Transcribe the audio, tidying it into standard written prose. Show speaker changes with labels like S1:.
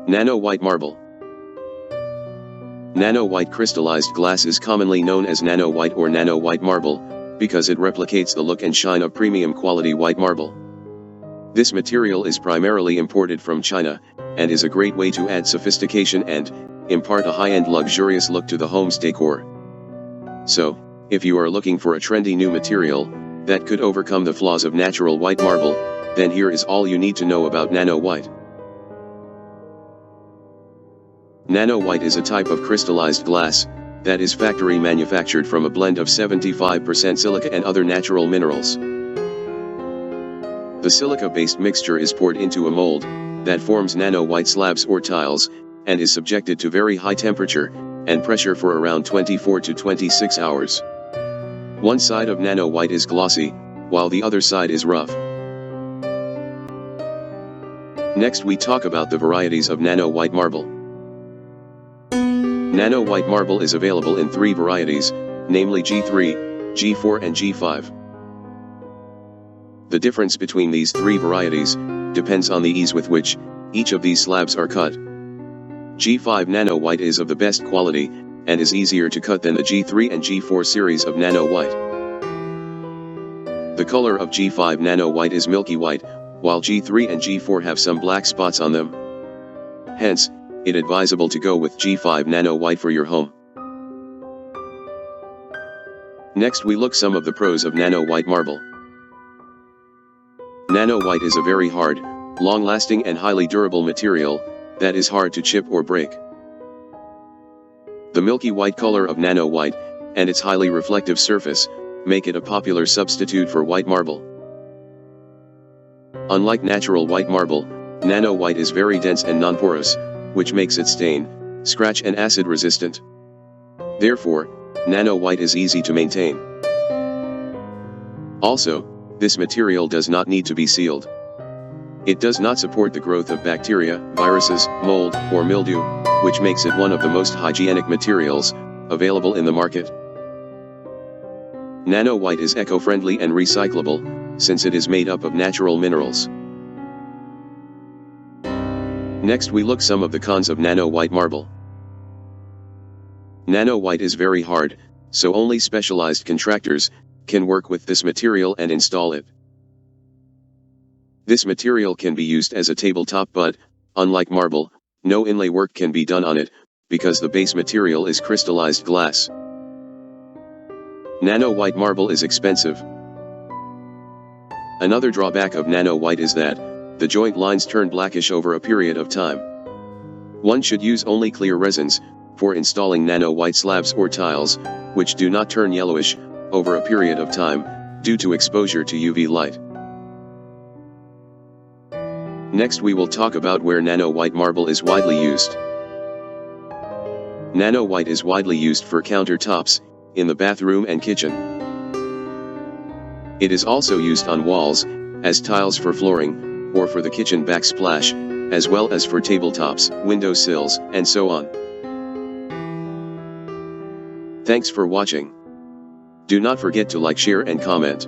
S1: Nano white marble. Nano white crystallized glass is commonly known as nano white or nano white marble, because it replicates the look and shine of premium quality white marble. This material is primarily imported from China, and is a great way to add sophistication and impart a high-end luxurious look to the home's decor. So, if you are looking for a trendy new material that could overcome the flaws of natural white marble, then here is all you need to know about nano white. Nano white is a type of crystallized glass that is factory manufactured from a blend of 75% silica and other natural minerals. The silica-based mixture is poured into a mold that forms nano white slabs or tiles, and is subjected to very high temperature and pressure for around 24 to 26 hours. One side of nano white is glossy, while the other side is rough. Next we talk about the varieties of nano white marble. Nano white marble is available in 3 varieties, namely G3, G4 and G5. The difference between these 3 varieties depends on the ease with which each of these slabs are cut. G5 nano white is of the best quality, and is easier to cut than the G3 and G4 series of nano white. The color of G5 nano white is milky white, while G3 and G4 have some black spots on them. Hence, it is advisable to go with G5 nano white for your home. Next we look some of the pros of nano white marble. Nano white is a very hard, long-lasting and highly durable material that is hard to chip or break. The milky white color of nano white and its highly reflective surface make it a popular substitute for white marble. Unlike natural white marble, nano white is very dense and non-porous, which makes it stain, scratch and acid resistant. Therefore, nano white is easy to maintain. Also, this material does not need to be sealed. It does not support the growth of bacteria, viruses, mold, or mildew, which makes it one of the most hygienic materials available in the market. Nano white is eco-friendly and recyclable, since it is made up of natural minerals. Next we look some of the cons of nano white marble. Nano white is very hard, so only specialized contractors can work with this material and install it. This material can be used as a tabletop, but, unlike marble, no inlay work can be done on it, because the base material is crystallized glass. Nano white marble is expensive. Another drawback of nano white is that the joint lines turn blackish over a period of time. One should use only clear resins for installing nano white slabs or tiles, which do not turn yellowish over a period of time due to exposure to UV light. Next we will talk about where nano white marble is widely used. Nano white is widely used for countertops, in the bathroom and kitchen. It is also used on walls, as tiles for flooring, or for the kitchen backsplash, as well as for tabletops, window sills, and so on. Thanks for watching. Do not forget to like, share and comment.